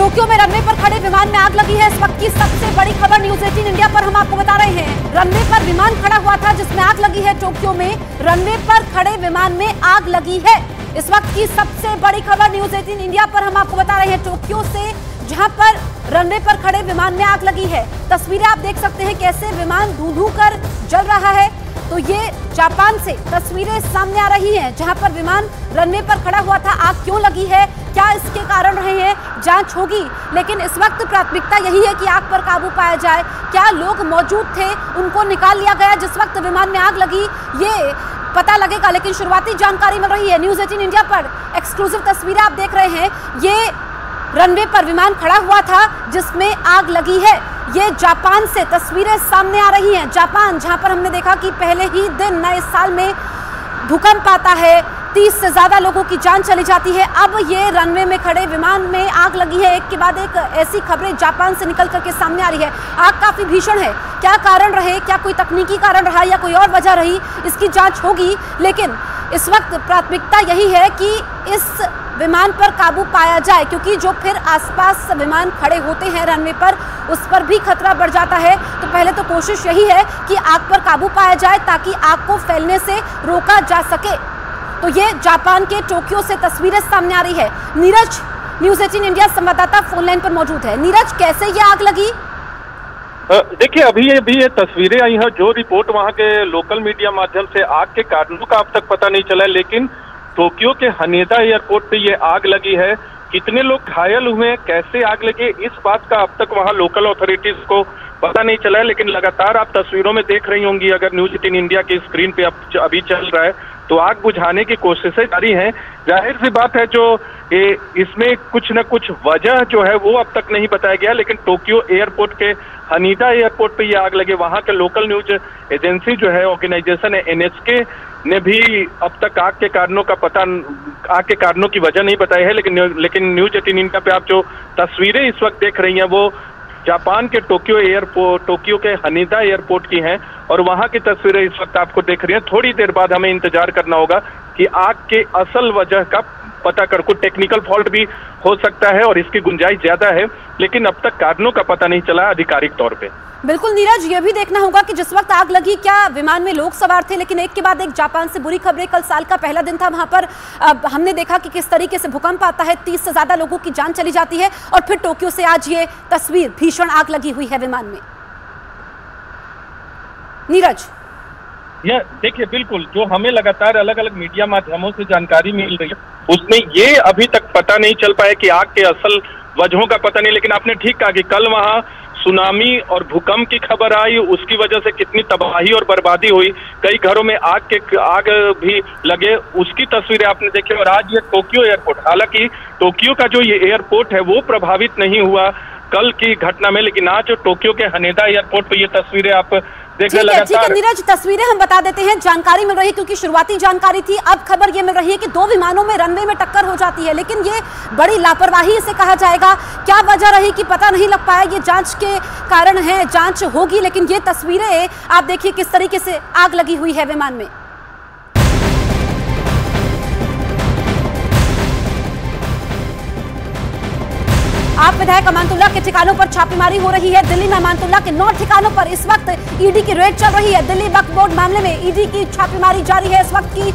Tokyo में runway पर खड़े विमान में आग लगी है। इस वक्त की सबसे बड़ी खबर न्यूज 18 इंडिया पर हम आपको बता रहे हैं। रनवे पर विमान खड़ा हुआ था जिसमें आग लगी है। टोक्यो में रनवे पर खड़े विमान में आग लगी है। इस वक्त की सबसे बड़ी खबर न्यूज 18 इंडिया पर हम आपको बता रहे हैं। टोक्यो से जहां पर रनवे पर खड़े विमान में आग लगी है। तस्वीरें आप देख सकते हैं कैसे विमान धू-धू कर जल रहा है। तो ये जापान से तस्वीरें सामने आ रही हैं जहां पर विमान रनवे पर खड़ा हुआ था। आग क्यों लगी है, क्या इसके कारण रहे हैं, जांच होगी। लेकिन इस वक्त प्राथमिकता यही है कि आग पर काबू पाया जाए। क्या लोग मौजूद थे, उनको निकाल लिया गया जिस वक्त विमान में आग लगी, ये पता लगेगा। लेकिन शुरुआती जानकारी मिल रही है न्यूज 18 इंडिया पर। एक्सक्लूसिव तस्वीरें आप देख रहे हैं। ये रनवे पर विमान खड़ा हुआ था जिसमें आग लगी है। ये जापान से तस्वीरें सामने आ रही हैं। जापान जहां पर हमने देखा कि पहले ही दिन नए साल में भूकंप आता है, 30 से ज्यादा लोगों की जान चली जाती है। अब ये रनवे में खड़े विमान में आग लगी है। एक के बाद एक ऐसी खबरें जापान से निकल करके सामने आ रही है। आग काफी भीषण है। क्या कारण रहे, क्या कोई तकनीकी कारण रहा या कोई और वजह रही, इसकी जांच होगी। लेकिन इस वक्त प्राथमिकता यही है कि इस विमान पर काबू पाया जाए, क्योंकि जो फिर आसपास विमान खड़े होते हैं रनवे पर, उस पर भी खतरा बढ़ जाता है। तो पहले तो कोशिश यही है कि आग पर काबू पाया जाए ताकि आग को फैलने से रोका जा सके। तो ये जापान के टोक्यो से तस्वीरें सामने आ रही है। नीरज, न्यूज 18 इंडिया संवाददाता फोन लाइन पर मौजूद है। नीरज, कैसे ये आग लगी? देखिए, अभी ये तस्वीरें आई हैं। जो रिपोर्ट वहां के लोकल मीडिया माध्यम से आग के कारणों का अब तक पता नहीं चला है, लेकिन टोक्यो के हनेदा एयरपोर्ट पे ये आग लगी है। कितने लोग घायल हुए, कैसे आग लगी, इस बात का अब तक वहां लोकल अथॉरिटीज को पता नहीं चला है। लेकिन लगातार आप तस्वीरों में देख रही होंगी, अगर न्यूज 18 इंडिया की स्क्रीन पे अभी चल रहा है, तो आग बुझाने की कोशिशें जारी हैं। जाहिर सी बात है, जो इसमें कुछ न कुछ वजह जो है वो अब तक नहीं बताया गया। लेकिन टोक्यो एयरपोर्ट के हनीदा एयरपोर्ट पे ये आग लगे। वहां के लोकल न्यूज एजेंसी जो है, ऑर्गेनाइजेशन है NHK, ने भी अब तक आग के कारणों की वजह नहीं बताई है। लेकिन न्यूज 18 इंडिया पे आप जो तस्वीरें इस वक्त देख रही हैं वो जापान के टोक्यो के हनीदा एयरपोर्ट की हैं, और वहां की तस्वीरें इस वक्त आपको देख रही हैं। थोड़ी देर बाद हमें इंतजार करना होगा कि आग के असल वजह का पता कर, कुछ टेक्निकल फॉल्ट भी हो सकता है और इसकी गुंजाइश ज्यादा है, लेकिन अब तक कारणों का पता नहीं चला आधिकारिक तौर पे। बिल्कुल नीरज, ये भी देखना होगा कि जिस वक्त आग लगी क्या विमान में लोग सवार थे। लेकिन एक के बाद एक जापान से बुरी खबरें। कल साल का पहला दिन था, वहां पर हमने देखा कि किस तरीके से भूकंप आता है, 30 से ज्यादा लोगों की जान चली जाती है। और फिर टोक्यो से आज ये तस्वीर, भीषण आग लगी हुई है विमान में। नीरज, यह देखिए, बिल्कुल जो हमें लगातार अलग अलग मीडिया माध्यमों से जानकारी मिल रही है, उसमें ये अभी तक पता नहीं चल पाया कि आग के असल वजहों का पता नहीं। लेकिन आपने ठीक कहा कि कल वहां सुनामी और भूकंप की खबर आई, उसकी वजह से कितनी तबाही और बर्बादी हुई, कई घरों में आग भी लगे, उसकी तस्वीरें आपने देखी। और आज ये टोक्यो एयरपोर्ट, हालांकि टोक्यो का जो ये एयरपोर्ट है वो प्रभावित नहीं हुआ कल की घटना में, लेकिन आज टोक्यो के हनेदा एयरपोर्ट पे ये तस्वीरें आप देख रहे हैं। ठीक है नीरज, तस्वीरें हम बता देते हैं। जानकारी मिल रही है, क्योंकि शुरुआती जानकारी थी, अब खबर ये मिल रही है कि दो विमानों में रनवे में टक्कर हो जाती है। लेकिन ये बड़ी लापरवाही इसे कहा जाएगा। क्या वजह रही कि पता नहीं लग पाया, ये जांच के कारण है, जांच होगी। लेकिन ये तस्वीरें आप देखिए किस तरीके से आग लगी हुई है विमान में। आप विधायक अमानतुल्लाह के ठिकानों पर छापेमारी हो रही है। दिल्ली में अमानतुल्लाह के 9 ठिकानों पर इस वक्त ईडी की रेड चल रही है। दिल्ली वक्फ बोर्ड मामले में ईडी की छापेमारी जारी है। इस वक्त की